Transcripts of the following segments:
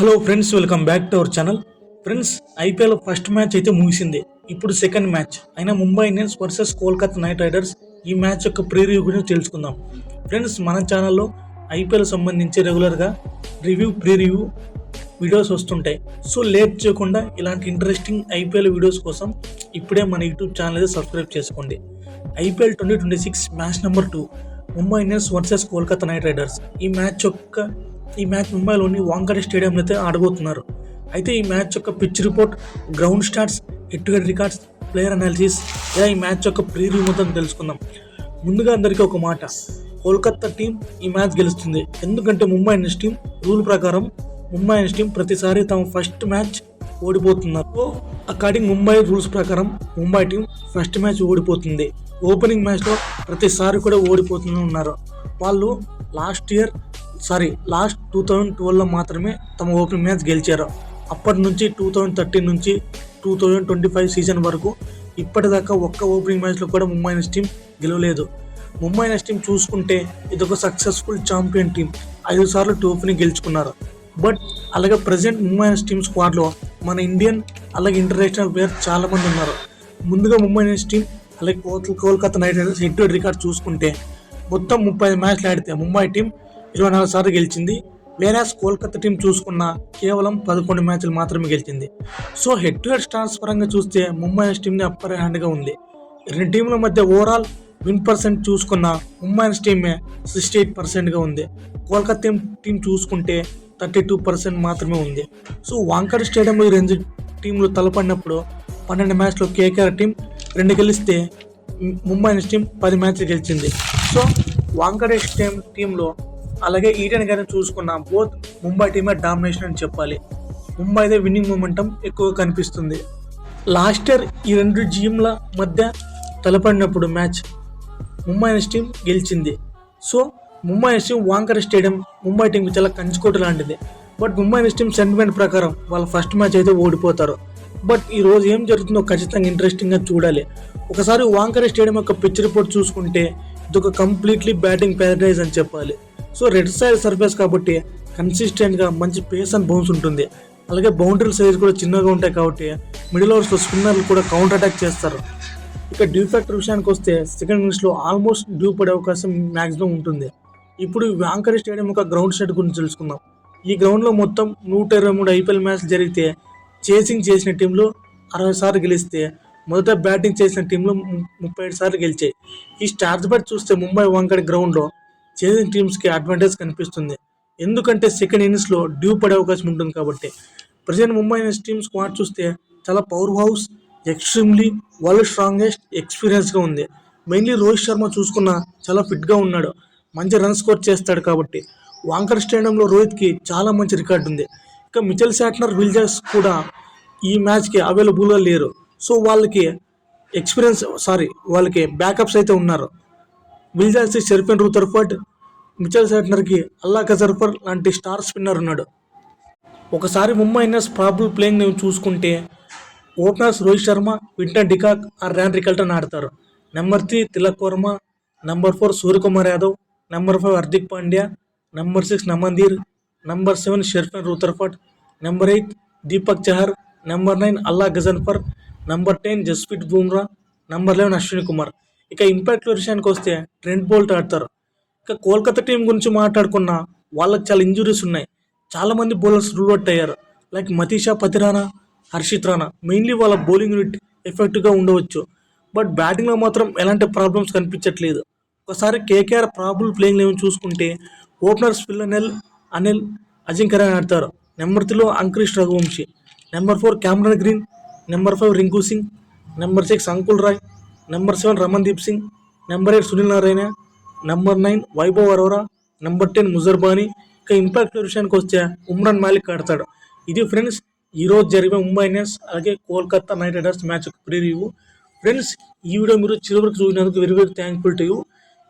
Hello friends, welcome back to our channel. Friends, IPL first match అయితే ముగిసింది. ఇప్పుడు second match అయిన Mumbai Indians versus Kolkata knight riders. ఈ match యొక్క ప్రీవ్యూ గురించి తెలుసుకుందాం. ఫ్రెండ్స్, మన ఛానల్లో ఐపీఎల్ సంబంధించి రెగ్యులర్గా ప్రీవ్యూ వీడియోస్ వస్తుంటాయి. సో లేట్ చేయకుండా ఇలాంటి ఇంట్రెస్టింగ్ ఐపీఎల్ వీడియోస్ కోసం ఇప్పుడే మన యూట్యూబ్ ఛానల్ అయితే సబ్స్క్రైబ్ చేసుకోండి. IPL 2026 match number 2 Mumbai Indians versus Kolkata knight riders. ఈ మ్యాచ్ ముంబైలోని వాంఖడే స్టేడియంలో అయితే ఆడబోతున్నారు. అయితే ఈ మ్యాచ్ యొక్క pitch report, ground stats, head to head records, player analysis, ఇలా ఈ మ్యాచ్ యొక్క ప్రీవ్యూ మొత్తం తెలుసుకుందాం. ముందుగా అందరికీ ఒక మాట, కోల్కతా టీం ఈ మ్యాచ్ గెలుస్తుంది. ఎందుకంటే ముంబై ఇండియన్స్ టీం రూల్ ప్రకారం ముంబై ఇండియన్స్ టీం ప్రతిసారి తమ ఫస్ట్ మ్యాచ్ ఓడిపోతున్నారు. సో అకార్డింగ్ ముంబై రూల్స్ ప్రకారం ముంబై టీం ఫస్ట్ మ్యాచ్ ఓడిపోతుంది. ఓపెనింగ్ మ్యాచ్లో ప్రతిసారి కూడా ఓడిపోతూనే ఉన్నారు. వాళ్ళు లాస్ట్ 2012లో మాత్రమే తమ ఓపెనింగ్ మ్యాచ్ గెలిచారు. అప్పటి నుంచి 2013 నుంచి 2025 సీజన్ వరకు ఇప్పటిదాకా ఒక్క ఓపెనింగ్ మ్యాచ్లో కూడా ముంబై ఇండియన్స్ టీం గెలవలేదు. ముంబై ఇండియన్స్ టీం చూసుకుంటే ఇదొక సక్సెస్ఫుల్ ఛాంపియన్ టీం. 5 సార్లు ట్రోఫీని గెలుచుకున్నారు. బట్ అలాగే ప్రజెంట్ ముంబై ఇండియన్స్ టీం స్క్వాడ్లో మన ఇండియన్ అలాగే ఇంటర్నేషనల్ ప్లేయర్ చాలా మంది ఉన్నారు. ముందుగా ముంబై ఇండియన్స్ టీం అలాగే Kolkata knight riders head to head record చూసుకుంటే మొత్తం 35 మ్యాచ్లు ఆడితే ముంబై టీం 24 సార్లు గెలిచింది. వేరాస్ కోల్కతా టీం చూసుకున్న కేవలం 11 మ్యాచ్లు మాత్రమే గెలిచింది. So head to head stars పరంగా చూస్తే ముంబై ఇండియన్స్ టీంని అప్పర్ హ్యాండ్గా ఉంది. రెండు టీంల మధ్య ఓవరాల్ విన్ పర్సెంట్ చూసుకున్న ముంబై ఇండియన్స్ టీమే 68%గా ఉంది. కోల్కతా టీం చూసుకుంటే 32% మాత్రమే ఉంది. సో వాంఖడే స్టేడియంలో ఈ రెండు టీంలు తలపడినప్పుడు 12 మ్యాచ్లో కేకేఆర్ టీం 2 గెలిస్తే ముంబై ఇండియన్స్ టీం 10 మ్యాచ్లు గెలిచింది. సో వాంఖడే టీంలో అలాగే ఈడెన్ గారిని చూసుకున్న బోత్ ముంబై టీమే డామినేషన్ అని చెప్పాలి. ముంబైదే విన్నింగ్ మొమెంటం ఎక్కువగా కనిపిస్తుంది. లాస్ట్ ఇయర్ ఈ రెండు టీంల మధ్య తలపడినప్పుడు మ్యాచ్ ముంబై ఇండియన్స్ టీం గెలిచింది. So Mumbai Indians team Wankhede stadium Mumbai టీంకి చాలా కంచుకోట లాంటిది. But Mumbai Indians team sentiment ప్రకారం వాళ్ళ ఫస్ట్ మ్యాచ్ అయితే ఓడిపోతారు. బట్ ఈ రోజు ఏం జరుగుతుందో ఖచ్చితంగా ఇంట్రెస్టింగ్గా చూడాలి. ఒకసారి వాంఖడే స్టేడియం యొక్క పిచ్ రిపోర్ట్ చూసుకుంటే ఇదొక కంప్లీట్లీ బ్యాటింగ్ ప్యారడైజ్ అని చెప్పాలి. సో రెడ్ సైడ్ సర్ఫేస్ కాబట్టి కన్సిస్టెంట్గా మంచి పేస్ అండ్ బౌన్స్ ఉంటుంది. అలాగే బౌండరీ సైజ్ కూడా చిన్నగా ఉంటాయి కాబట్టి మిడిల్ ఓవర్స్లో స్పిన్నర్లు కూడా కౌంటర్ అటాక్ చేస్తారు. ఇక డ్యూ ఫ్యాక్టర్ విషయానికి వస్తే సెకండ్ ఇన్నింగ్స్లో ఆల్మోస్ట్ డ్యూ పడే అవకాశం మ్యాక్సిమం ఉంటుంది. ఇప్పుడు వాంఖడే స్టేడియం యొక్క గ్రౌండ్ సెట్ గురించి తెలుసుకుందాం. ఈ గ్రౌండ్లో మొత్తం 123 ఐపీఎల్ మ్యాచ్లు జరిగితే చేసింగ్ చేసిన టీంలో 60 సార్లు గెలిస్తే మొదట బ్యాటింగ్ చేసిన టీంలో 37 సార్లు గెలిచాయి. ఈ స్టార్స్ బట్టి చూస్తే ముంబై వాంఖడే గ్రౌండ్లో చేసింగ్ టీమ్స్కి అడ్వాంటేజ్ కనిపిస్తుంది. ఎందుకంటే సెకండ్ ఇన్నింగ్స్లో డ్యూ పడే అవకాశం ఉంటుంది కాబట్టి. Present Mumbai Indians team squad చూస్తే చాలా powerhouse, extremely world strongest ఎక్స్పీరియన్స్గా ఉంది. మెయిన్లీ రోహిత్ శర్మ చూసుకున్న చాలా ఫిట్గా ఉన్నాడు, మంచి రన్ స్కోర్ చేస్తాడు కాబట్టి వాంఖడే స్టేడియంలో రోహిత్కి చాలా మంచి రికార్డు ఉంది. ఇక మిచెల్ శాట్నర్, విల్ జాక్స్ కూడా ఈ మ్యాచ్కి అవైలబుల్గా లేరు. సో వాళ్ళకి బ్యాకప్స్ అయితే ఉన్నారు. విల్ జాక్స్కి షెర్ఫెన్ రూథర్ఫర్డ్, మిచెల్ శాట్నర్కి అల్లా కజర్ఫర్ లాంటి స్టార్ స్పిన్నర్ ఉన్నాడు. ఒకసారి ముంబై ఇండియన్స్ ప్రాబుల్ ప్లేయింగ్ నేను చూసుకుంటే openers Rohit Sharma, Quinton de Kock or Ryan Rickelton ఆడతారు. Number 3 Tilak Varma, number 4 Suryakumar Yadav, number 5 Hardik Pandya, number 6 Naman Dhir, number 7 Sherfane Rutherford, number 8 Deepak Chahar, number 9 Allah Ghazanfar, number 10 Jasprit Bumrah, number 11 Ashwani Kumar. ఇక ఇంపాక్ట్ విషయానికి వస్తే ట్రెంట్ బోల్ట్ ఆడతారు. ఇక కోల్కతా టీం గురించి మాట్లాడుకున్న వాళ్ళకి చాలా ఇంజురీస్ ఉన్నాయి. చాలామంది బౌలర్స్ రూల్ అవుట్ అయ్యారు. లైక్ మతీషా పతిరానా, హర్షిత్ రాణా. మెయిన్లీ వాళ్ళ బౌలింగ్ యూనిట్ ఎఫెక్టివ్గా ఉండవచ్చు. బట్ బ్యాటింగ్లో మాత్రం ఎలాంటి ప్రాబ్లమ్స్ కనిపించట్లేదు. ఒకసారి కేకేఆర్ ప్రాబుల్ ప్లేయింగ్ లెవెన్ చూసుకుంటే ఓపెనర్స్ అనిల్ అజింక్య ఆడతారు. నెంబర్ 3లో Angkrish Raghuvanshi, number 4 Cameron Green, number 5 Rinku Singh, number 6 Anukul Roy, number 7 Ramandeep Singh, number 8 Sunil Narayana, number 9 Vaibhav Arora, number 10 Muzarabani. ఇక ఇంపాక్ట్ విషయానికి వస్తే ఉమ్రాన్ మాలిక్ ఆడతాడు. ఇది ఫ్రెండ్స్ ఈరోజు జరిగే ముంబై ఇండియన్స్ అలాగే Kolkata knight riders match preview. Friends, ఈ వీడియో మీరు చివరికి చూసినందుకు very very thankful to you.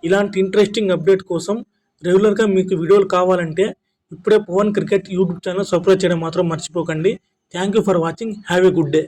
ఇలాంటి ఇంట్రెస్టింగ్ అప్డేట్ కోసం రెగ్యులర్గా మీకు వీడియోలు కావాలంటే ఇప్పుడే Pawan cricket YouTube channel subscribe చేయడం మాత్రం మర్చిపోకండి. Thank you for watching. Have a good day.